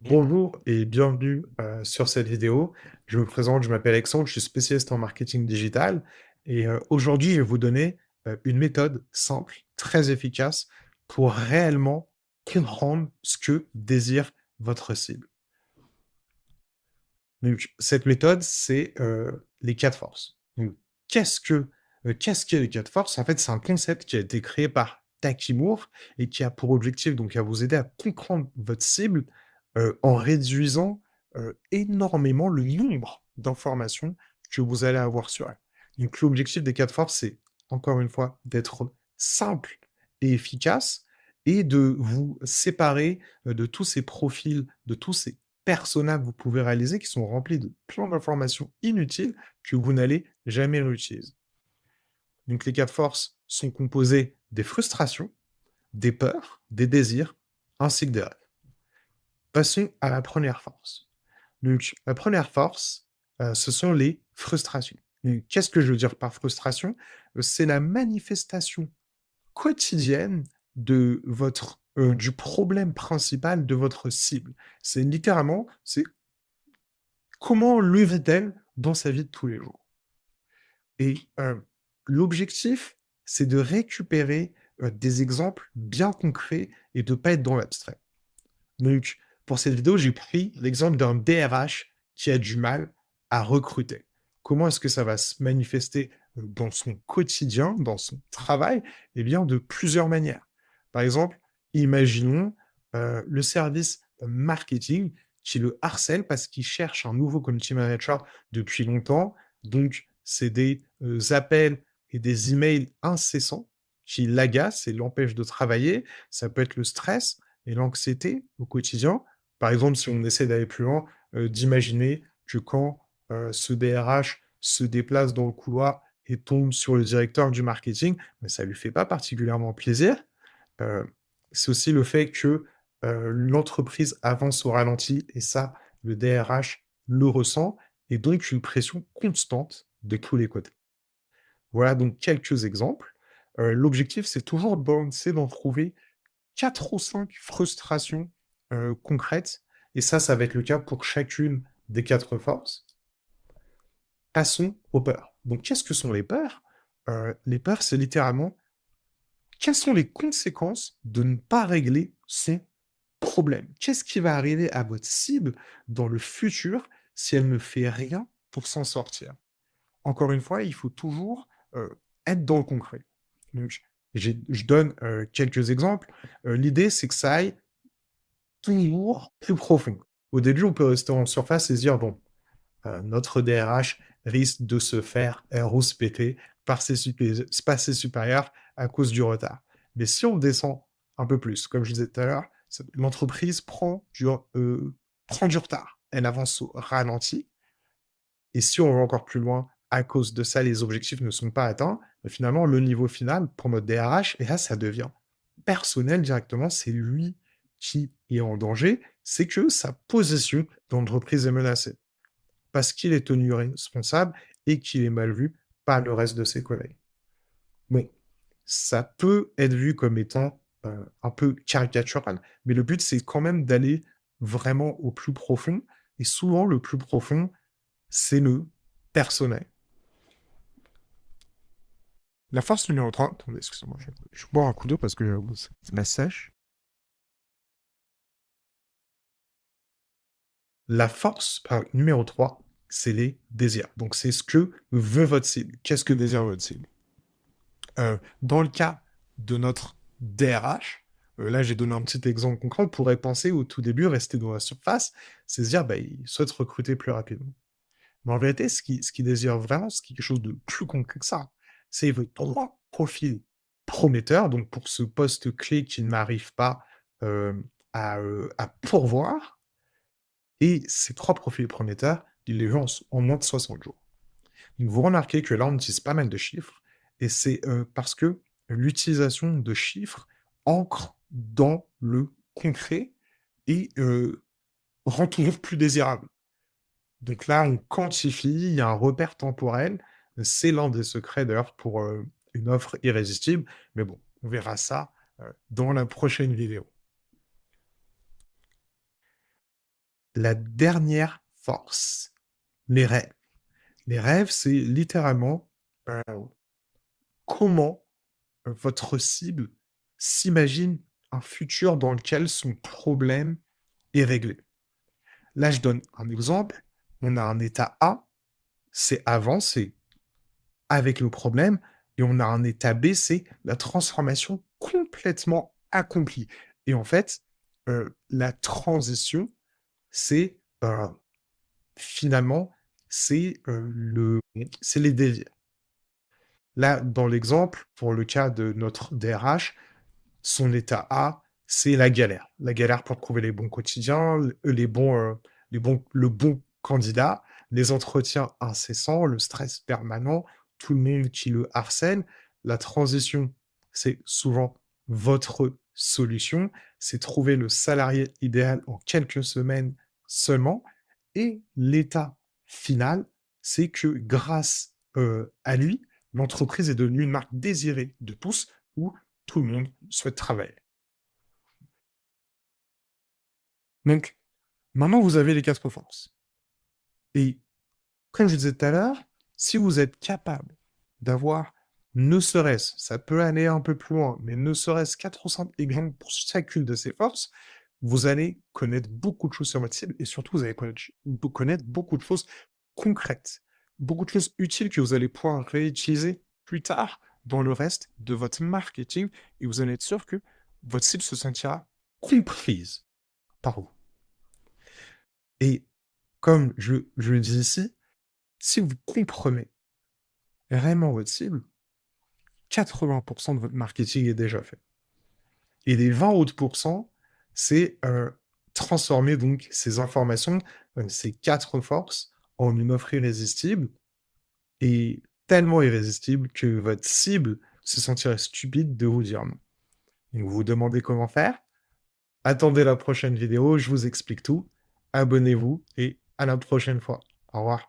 Bonjour et bienvenue sur cette vidéo. Je me présente, je m'appelle Alexandre, je suis spécialiste en marketing digital et aujourd'hui, je vais vous donner une méthode simple, très efficace pour réellement comprendre ce que désire votre cible. Donc, cette méthode, c'est les quatre forces. Donc, qu'est-ce que qu'est-ce que les quatre forces? En fait, c'est un concept qui a été créé par Taki Moore et qui a pour objectif donc à vous aider à comprendre votre cible en réduisant énormément le nombre d'informations que vous allez avoir sur elle. Donc, l'objectif des quatre forces, c'est encore une fois d'être simple et efficace et de vous séparer de tous ces profils, de tous ces personas que vous pouvez réaliser qui sont remplis de plein d'informations inutiles que vous n'allez jamais réutiliser. Donc les quatre forces sont composées des frustrations, des peurs, des désirs, ainsi que des rêves. Passons à la première force. Donc la première force, ce sont les frustrations. Qu'est-ce que je veux dire par frustration? C'est la manifestation quotidienne de votre du problème principal de votre cible. C'est littéralement, c'est comment le vit-elle dans sa vie de tous les jours? Et l'objectif, c'est de récupérer, des exemples bien concrets et de pas être dans l'abstrait. Donc pour cette vidéo, j'ai pris l'exemple d'un DRH qui a du mal à recruter. Comment est-ce que ça va se manifester, dans son quotidien, dans son travail? Eh bien, de plusieurs manières. Par exemple, imaginons, le service marketing qui le harcèle parce qu'il cherche un nouveau community manager depuis longtemps. Donc c'est des, appels et des emails incessants qui l'agacent et l'empêchent de travailler. Ça peut être le stress et l'anxiété au quotidien. Par exemple, si on essaie d'aller plus loin, d'imaginer que quand, ce DRH se déplace dans le couloir et tombe sur le directeur du marketing, mais ça lui fait pas particulièrement plaisir. Heu, c'est aussi le fait que, l'entreprise avance au ralenti et ça, le DRH le ressent et donc une pression constante de tous les côtés. Voilà donc quelques exemples. L'objectif, c'est toujours c'est d'en trouver 4 ou 5 frustrations, concrètes et ça va être le cas pour chacune des 4 forces. Passons aux peurs. Donc qu'est-ce que sont les peurs? Les peurs, c'est littéralement quelles sont les conséquences de ne pas régler ces problèmes? Qu'est-ce qui va arriver à votre cible dans le futur si elle ne fait rien pour s'en sortir? Encore une fois, il faut toujours, être dans le concret. Donc je donne, quelques exemples. L'idée, c'est que ça aille toujours plus profond. Au début, on peut rester en surface et se dire: «Bon, notre DRH risque de se faire rouspéter par ses supérieurs à cause du retard». Mais si on descend un peu plus, comme je disais tout à l'heure, l'entreprise prend du retard. Elle avance au ralenti. Et si on va encore plus loin, à cause de ça, les objectifs ne sont pas atteints, bah, finalement, le niveau final pour notre DRH, et là, ça devient personnel directement. C'est lui qui est en danger. C'est que sa position dans l'entreprise est menacée parce qu'il est tenu responsable et qu'il est mal vu par le reste de ses collègues. Bon, ça peut être vu comme étant un peu caricatural, mais le but, c'est quand même d'aller vraiment au plus profond. Et souvent, le plus profond, c'est le personnel. La force numéro 3, attendez, excusez-moi, je vais boire un coup d'eau parce que ça m'assèche. La force numéro 3, c'est les désirs. Donc, c'est ce que veut votre cible. Qu'est-ce que désire votre cible? Dans le cas de notre DRH, là j'ai donné un petit exemple concret, on pourrait penser au tout début, rester dans la surface, c'est se dire, bah, il souhaite recruter plus rapidement. Mais en vérité, ce qu'il désire vraiment, c'est quelque chose de plus concret que ça. C'est il veut 3 profils prometteurs, donc pour ce poste clé qu'il n'arrive pas à pourvoir, et ces 3 profils prometteurs, il les veut en moins de 60 jours. Donc vous remarquez que là, on utilise pas mal de chiffres et c'est, parce que l'utilisation de chiffres ancre dans le concret et rend toujours plus désirable. Donc là, on quantifie, il y a un repère temporel. C'est l'un des secrets d'ailleurs pour, une offre irrésistible. Mais bon, on verra ça, dans la prochaine vidéo. la dernière force, les rêves. Les rêves, c'est littéralement, heu, comment votre cible s'imagine un futur dans lequel son problème est réglé. Là, je donne un exemple. On a un état A, c'est avant, c'est avec le problème, et on a un état B, c'est la transformation complètement accomplie. Et en fait, la transition, c'est, finalement, c'est les désirs. Là, dans l'exemple, pour le cas de notre DRH, son état A, c'est la galère. La galère pour trouver les bons quotidiens, le bon candidat, les entretiens incessants, le stress permanent, tout le monde qui le harcèle. La transition, c'est souvent votre solution, c'est trouver le salarié idéal en quelques semaines seulement. Et l'état final, c'est que grâce, à lui, l'entreprise est devenue une marque désirée de tous, où tout le monde souhaite travailler. Donc, maintenant, vous avez les 4 forces. Et comme je disais tout à l'heure, si vous êtes capable d'avoir, ne serait-ce, ça peut aller un peu plus loin, mais ne serait-ce 4 ou 5 exemples pour chacune de ces forces, vous allez connaître beaucoup de choses sur votre cible et surtout, vous allez connaître beaucoup de choses concrètes, beaucoup de choses utiles que vous allez pouvoir réutiliser plus tard dans le reste de votre marketing et vous allez être sûr que votre cible se sentira comprise par vous. Et comme je le dis ici, si vous comprenez vraiment votre cible, 80% de votre marketing est déjà fait. Et les 20 autres pourcents, c'est, transformer donc ces informations, ces 4 forces en une offre irrésistible et tellement irrésistible que votre cible se sentirait stupide de vous dire non. Et vous vous demandez comment faire? Attendez la prochaine vidéo, je vous explique tout. Abonnez-vous et à la prochaine fois. Au revoir.